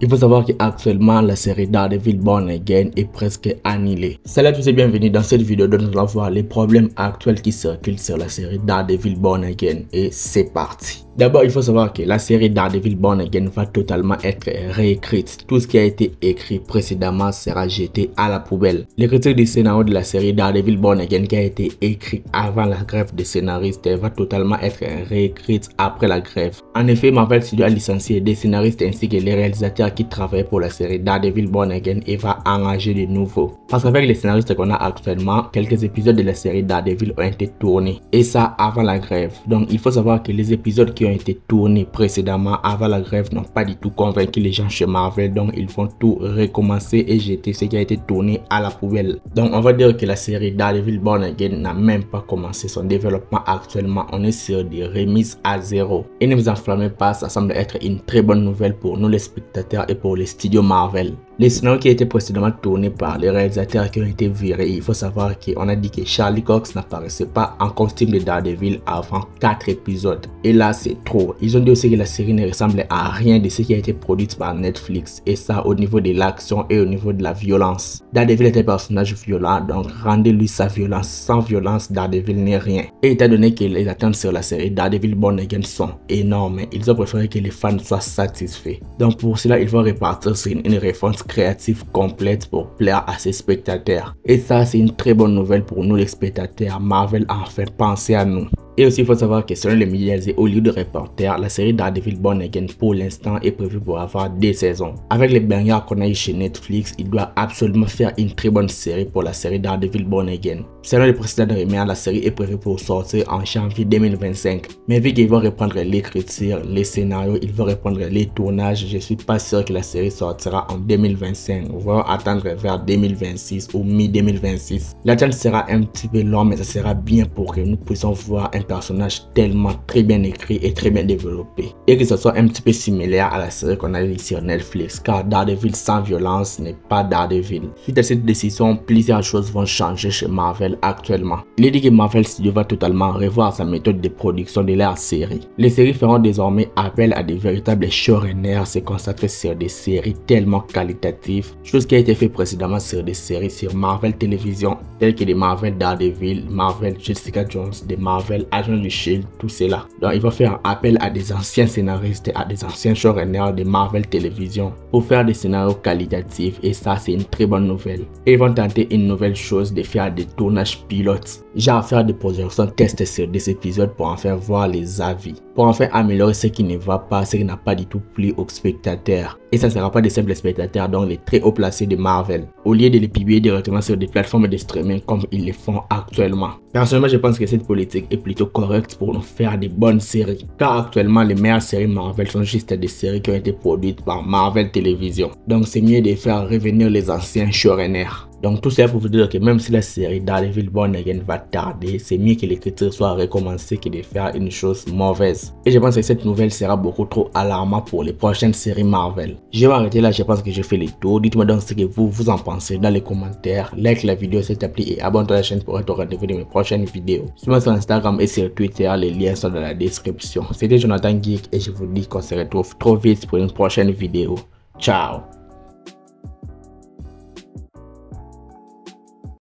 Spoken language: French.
Il faut savoir qu'actuellement la série Daredevil Born Again est presque annulée. Salut à tous et bienvenue dans cette vidéo dont nous allons voir les problèmes actuels qui circulent sur la série Daredevil Born Again et c'est parti. D'abord, il faut savoir que la série Daredevil Born Again va totalement être réécrite. Tout ce qui a été écrit précédemment sera jeté à la poubelle. L'écriture du scénario de la série Daredevil Born Again qui a été écrit avant la grève des scénaristes va totalement être réécrite après la grève. En effet, Marvel Studios a licencié des scénaristes ainsi que les réalisateurs qui travaillaient pour la série Daredevil Born Again et va engager de nouveaux. Parce qu'avec les scénaristes qu'on a actuellement, quelques épisodes de la série Daredevil ont été tournés et ça avant la grève. Donc il faut savoir que les épisodes qui ont été tournés précédemment avant la grève n'ont pas du tout convaincu les gens chez Marvel, donc ils vont tout recommencer et jeter ce qui a été tourné à la poubelle. Donc on va dire que la série Daredevil Born Again n'a même pas commencé son développement actuellement, on est sur des remises à zéro. Et ne vous enflammez pas, ça semble être une très bonne nouvelle pour nous les spectateurs et pour les studios Marvel. Les scénarios qui étaient précédemment tournés par les réalisateurs qui ont été virés, il faut savoir qu'on a dit que Charlie Cox n'apparaissait pas en costume de Daredevil avant 4 épisodes. Et là c'est trop. Ils ont dit aussi que la série ne ressemblait à rien de ce qui a été produit par Netflix. Et ça au niveau de l'action et au niveau de la violence. Daredevil est un personnage violent, donc rendez-lui sa violence. Sans violence, Daredevil n'est rien. Et étant donné que les attentes sur la série Daredevil Born Again sont énormes, ils ont préféré que les fans soient satisfaits. Donc pour cela, ils vont repartir sur une réponse créative complète pour plaire à ses spectateurs. Et ça, c'est une très bonne nouvelle pour nous les spectateurs. Marvel a enfin pensé à nous. Et aussi, il faut savoir que selon les médias et Hollywood Reporter, la série Daredevil Born Again pour l'instant est prévue pour avoir 2 saisons. Avec les bangers qu'on a eu chez Netflix, il doit absolument faire une très bonne série pour la série Daredevil Born Again. Selon les précédents rumeurs, la série est prévue pour sortir en janvier 2025. Mais vu qu'ils vont reprendre l'écriture, les scénarios, ils vont reprendre les tournages, je suis pas sûr que la série sortira en 2025. On va attendre vers 2026 ou mi-2026. L'attente sera un petit peu longue, mais ça sera bien pour que nous puissions voir un personnage tellement très bien écrit et très bien développé et que ce soit un petit peu similaire à la série qu'on a eu sur Netflix, car Daredevil sans violence n'est pas Daredevil. Suite à cette décision, plusieurs choses vont changer chez Marvel actuellement. Il est dit que Marvel Studios va totalement revoir sa méthode de production de leurs séries. Les séries feront désormais appel à des véritables showrunners se concentrer sur des séries tellement qualitatives, chose qui a été fait précédemment sur des séries sur Marvel Television telles que des Marvel Daredevil, Marvel Jessica Jones, des Marvel Agent du Shield, tout cela. Donc il va faire appel à des anciens scénaristes et à des anciens showrunners de Marvel Television pour faire des scénarios qualitatifs et ça c'est une très bonne nouvelle. Et ils vont tenter une nouvelle chose de faire des tournages pilotes, genre faire des projections tests sur des épisodes pour en faire voir les avis, pour enfin améliorer ce qui ne va pas, ce qui n'a pas du tout plu aux spectateurs. Et ça ne sera pas des simples spectateurs, donc les très haut placés de Marvel, au lieu de les publier directement sur des plateformes de streaming comme ils le font actuellement. Personnellement, je pense que cette politique est plutôt correcte pour nous faire des bonnes séries, car actuellement les meilleures séries Marvel sont juste des séries qui ont été produites par Marvel Television. Donc c'est mieux de faire revenir les anciens showrunners. Donc tout ça pour vous dire que même si la série Daredevil Born Again va tarder, c'est mieux que l'écriture soit recommencée que de faire une chose mauvaise. Et je pense que cette nouvelle sera beaucoup trop alarmante pour les prochaines séries Marvel. Je vais m'arrêter là, je pense que je fais le tour. Dites-moi donc ce que vous en pensez dans les commentaires. Like la vidéo s'il te plaît et abonne-toi à la chaîne pour être au rendez-vous de mes prochaines vidéos. Suis-moi sur Instagram et sur Twitter, les liens sont dans la description. C'était Jonathan Geek et je vous dis qu'on se retrouve trop vite pour une prochaine vidéo. Ciao!